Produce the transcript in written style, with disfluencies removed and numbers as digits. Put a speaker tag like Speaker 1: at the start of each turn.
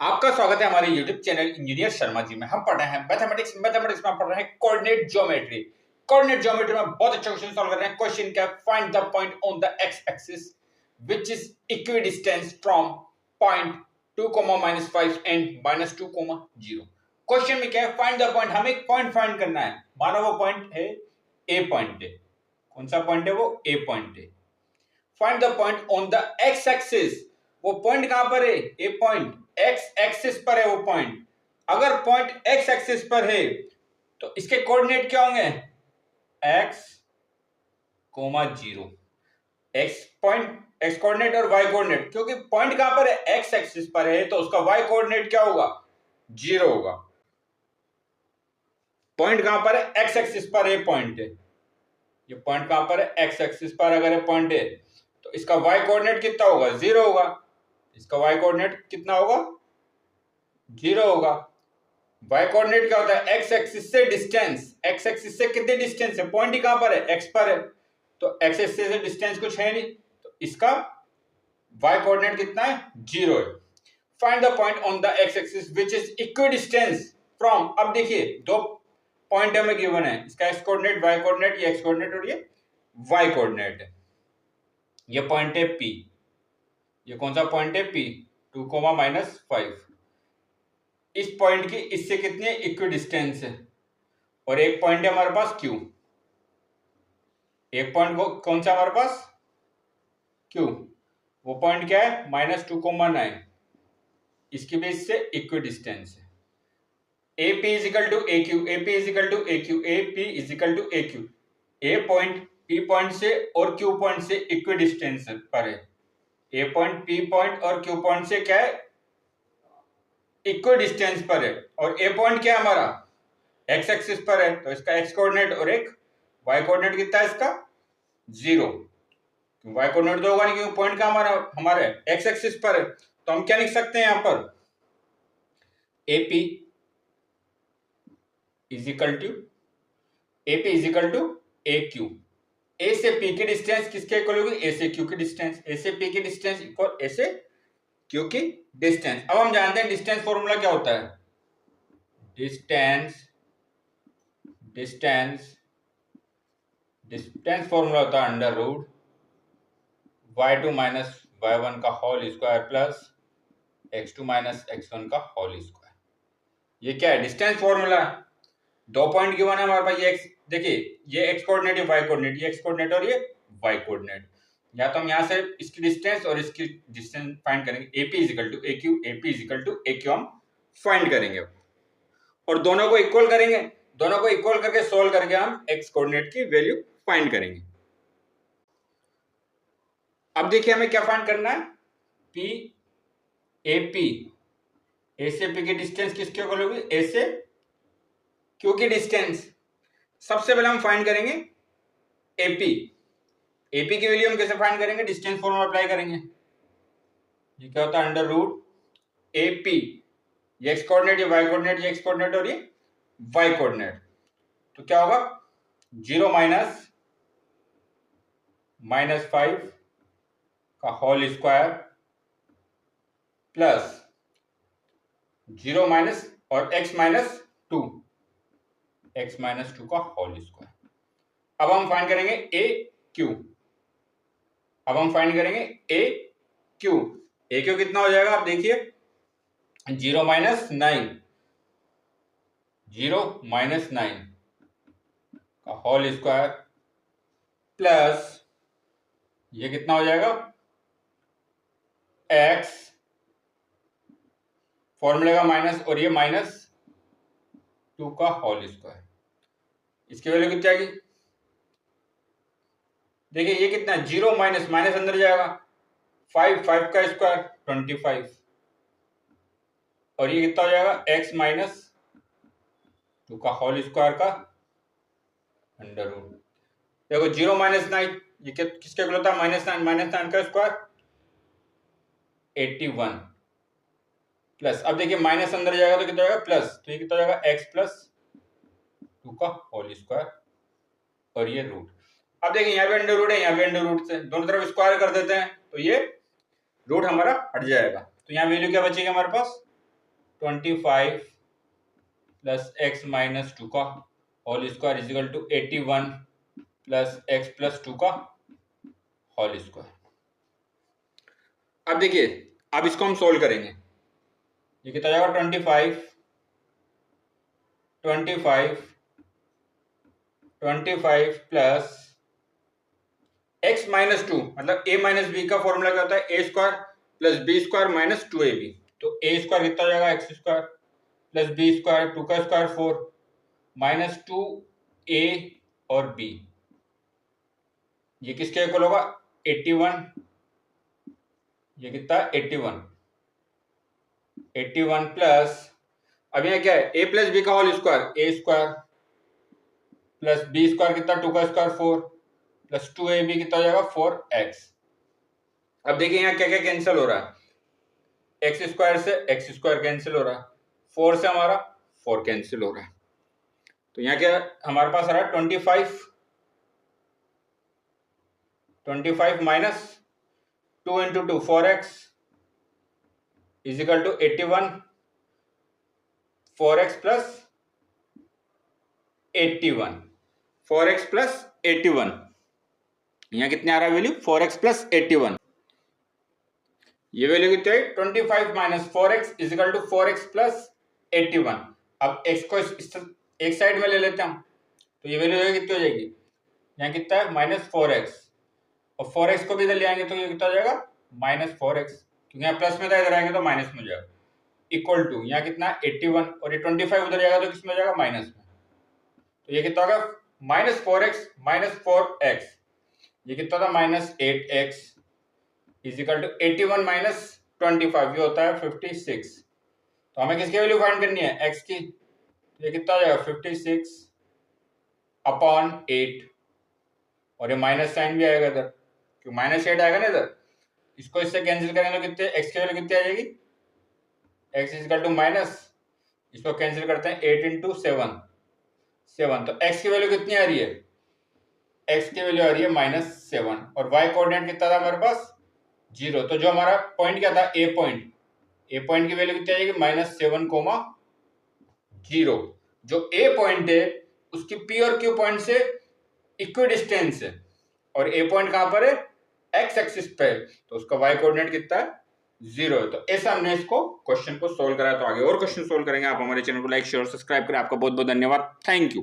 Speaker 1: आपका स्वागत है हमारे YouTube channel engineer Sharma ji में। हम पढ़ रहे हैं मैथमेटिक्स में हम पढ़ रहे हैं कोऑर्डिनेट ज्योमेट्री। कोऑर्डिनेट ज्योमेट्री में बहुत अच्छा क्वेश्चन सॉल्व कर रहे हैं। क्वेश्चन क्या? Find the point on the x axis which is equidistance from point 2, -5 and -2, 0। Question में क्या है? Find the point. हमें एक पॉइंट फाइंड करना है। मानो वो पॉइंट है ए पॉइंट है। कौन सा पॉइंट है? वो ए पॉइंट है। Find the point on the x axis. वो पॉइंट कहां पर है? ए पॉइंट एक्स एक्सिस पर है वो पॉइंट। अगर पॉइंट एक्स एक्सिस पर है तो इसके कोऑर्डिनेट क्या होंगे? x, 0। X point x coordinate और y कोऑर्डिनेट, क्योंकि पॉइंट कहां पर है? एक्स एक्सिस पर है, तो उसका y कोऑर्डिनेट क्या होगा? 0 होगा। पॉइंट कहां पर है? एक्स एक्सिस पर है पॉइंट है। ये पॉइंट कहां पर है? एक्स एक्सिस पर अगर है पॉइंट है तो इसका y कोऑर्डिनेट कितना होगा? 0 होगा। इसका y कोऑर्डिनेट कितना होगा? 0 होगा। y कोऑर्डिनेट क्या होता है? x एक्सिस से डिस्टेंस। x एक्सिस से कितनी डिस्टेंस है? पॉइंट ही कहां पर है? x पर है, तो x एक्सिस से डिस्टेंस कुछ है नहीं, तो इसका y कोऑर्डिनेट कितना है? 0 है। Find the point on the x axis which is equidistance from. अब देखिए दो पॉइंट हमें गिवन है, इसका x कोऑर्डिनेट, y कोऑर्डिनेट, ये x कोऑर्डिनेट और ये y कोऑर्डिनेट है। ये पॉइंट है P। ये कौन सा पॉइंट है? P, 2, -5। इस पॉइंट की इससे कितनी इक्वी डिस्टेंस है? और एक पॉइंट है हमारे पास Q। एक पॉइंट को कौन सा हमारे पास? Q। वो पॉइंट क्या है? -2, 9। इसके बेस से इक्वी डिस्टेंस है। AP is equal to AQ, AP is equal to AQ, AP is equal to AQ। A point P point से और Q पॉइंट से इक्वी डिस्टेंस पर है। A पॉइंट P पॉइंट और Q पॉइंट से क्या है? इक्वी डिस्टेंस पर है। और A पॉइंट क्या है हमारा? एक्स एक्सिस पर है, तो इसका एक्स कोऑर्डिनेट और एक वाई कोऑर्डिनेट कितना है इसका? 0। वाई कोऑर्डिनेट तो होगा नहीं क्योंकि पॉइंट का हमारे एक्स एक्सिस पर है, तो हम क्या लिख सकते हैं यहां पर? AP is equal to AQ। A से P की डिस्टेंस किसके इक्वल होगी? ए से Q की डिस्टेंस। ए से P की डिस्टेंस इक्वल ए से Q की डिस्टेंस। अब हम जानते हैं डिस्टेंस फॉर्मूला क्या होता है। डिस्टेंस फॉर्मूला होता है √ y2 - y1 का whole square plus x2 - x1 का होल स्क्वायर। ये क्या है? डिस्टेंस फॉर्मूला है। दो पॉइंट गिवन है हमारे पास। ये x, देखिए ये x कोऑर्डिनेट, ये y कोऑर्डिनेट, ये x कोऑर्डिनेट और ये y कोऑर्डिनेट। या तो हम यहां से इसकी डिस्टेंस और इसकी डिस्टेंस फाइंड करेंगे। AP is equal to AQ, AP is equal to AQ हम फाइंड करेंगे और दोनों को इक्वल करेंगे। दोनों को इक्वल करके सोल्व करके हम x कोऑर्डिनेट की वैल्यू फाइंड करेंगे। अब देखिए हमें क्या फाइंड करना है? P AP, ए से P की डिस्टेंस किसके इक्वल होगी? ए से Q की डिस्टेंस। सबसे पहले हम फाइंड करेंगे AP। AP की वैल्यू हम कैसे फाइंड करेंगे? डिस्टेंस फॉर्मूला अप्लाई करेंगे। ये क्या होता है? √AP। ये x कोऑर्डिनेट, ये y कोऑर्डिनेट, ये x कोऑर्डिनेट और ये y कोऑर्डिनेट। तो क्या होगा? 0 -5 का होल स्क्वायर प्लस 0 माइनस और x -2 का होल स्क्वायर। अब हम फाइंड करेंगे AQ। अब हम फाइंड करेंगे AQ। AQ कितना हो जाएगा? आप देखिए 0 -9 का होल स्क्वायर प्लस ये कितना हो जाएगा? x फॉर्मूले का माइनस और ये -2 का होल स्क्वायर। इसकी वैल्यू कितनी आएगी? देखिए ये कितना? 0 माइनस माइनस अंदर जाएगा, 5 का स्क्वायर 25 और ये कितना हो जाएगा? x -2 का होल स्क्वायर का √। देखो 0 -9 ये किसके इक्वल होता है? -9 का स्क्वायर 81 प्लस, अब देखिए माइनस अंदर जाएगा तो कितना होगा? प्लस, तो ये कितना हो जाएगा? x +2 का होल स्क्वायर और ये रूट। अब देखिए यहाँ पे √ है, यहाँ पे √ से दोनों तरफ स्क्वायर कर देते हैं तो ये रूट हमारा हट जाएगा। तो यहाँ वैल्यू क्या बचेगी हमारे पास? 25 प्लस एक्स माइनस 2 का whole square is equal to 81 plus x plus 2 का होल स्क्वायर। अब देखिए, अब इसको हम सोल्व करेंगे। ये कितना जाएगा 25 प्लस एक्स माइनस 2, मतलब ए माइनस बी का फॉर्मूला क्या होता है, A square plus B square minus 2ab। तो ए स्क्वायर कितना जाएगा X square plus B square 2 का स्क्वायर 4 माइनस 2a और b, ये किसके इक्वल होगा 81, ये कितना 81 प्लस, अब यहाँ क्या है a प्लस बी का होल स्क्वायर, ए स्क्वायर प्लस बी स्क्वायर कितना 2 का स्क्वायर 4 प्लस 2ab कितना हो जाएगा 4x। अब देखिए यहाँ क्या क्या कैंसिल हो रहा है, एक्स स्क्वायर से एक्स स्क्वायर कैंसिल हो रहा है, 4 से हमारा 4 कैंसिल हो रहा है। तो यहाँ क्या हमारे पास आ रहा है 25 minus 2 into 2 4x is equal to 81, 4x plus 81, 4x plus 81, यहाँ कितने आ रहा है वैल्यू 4x प्लस 81, ये वैल्यू कितनी है 25 minus 4x is equal to 4x plus 81। अब x को एक साइड में ले लेते हैं हम, तो ये वैल्यू कितनी हो जाएगी, यहाँ कितना है माइनस 4x, और 4x को भी इधर ले आएंगे तो ये कितना हो जाएगा माइनस 4x, क्योंकि यहाँ प्लस में था इधर आएंगे तो माइनस में हो जाएगा, इक्वल टू यहाँ कितना 81 और ये 25 उधर जाएगा तो किसमें हो जाएगा माइनस में, तो ये कितना होगा माइनस 4x माइनस 4x, ये कितना था minus 8x is equal to 81 minus 25, ये होता है 56। तो हमें किसकी वैल्यू फाइंड करनी है x की, तो ये कितना हो जाएगा 56 अपॉन 8, और ये माइनस साइन भी आएगा इधर, क्योंकि माइनस 8 आएगा ना इधर, इसको इससे कैंसिल करेंगे तो कितने x की वैल्यू कितनी आ जाएगी, x is equal to minus, इसको कैंसिल करते हैं 8 इंटू 7, तो x की वैल्यू कितनी आ रही है, x की वैल्यू आ रही है माइनस 7, और y कोऑर्डिनेट कितना था हमारे पास 0, तो जो हमारा पॉइंट क्या था a पॉइंट की वैल्यू कितनी आ जाएगी माइनस 7,0, जो a पॉइंट है उसकी p और q पॉइंट से इक्वी डिस्टेंस है, और a पॉइंट कहां पर है x एक्सिस पे है, तो उसका y कोऑर्डिनेट कितना है 0 है। तो ऐसा हमने इसको क्वेश्चन को सोल्व करा। तो आगे और क्वेश्चन सोल्व करेंगे। आप हमारे चैनल को लाइक शेयर सब्सक्राइब करें। आपका बहुत बहुत धन्यवाद। Thank you.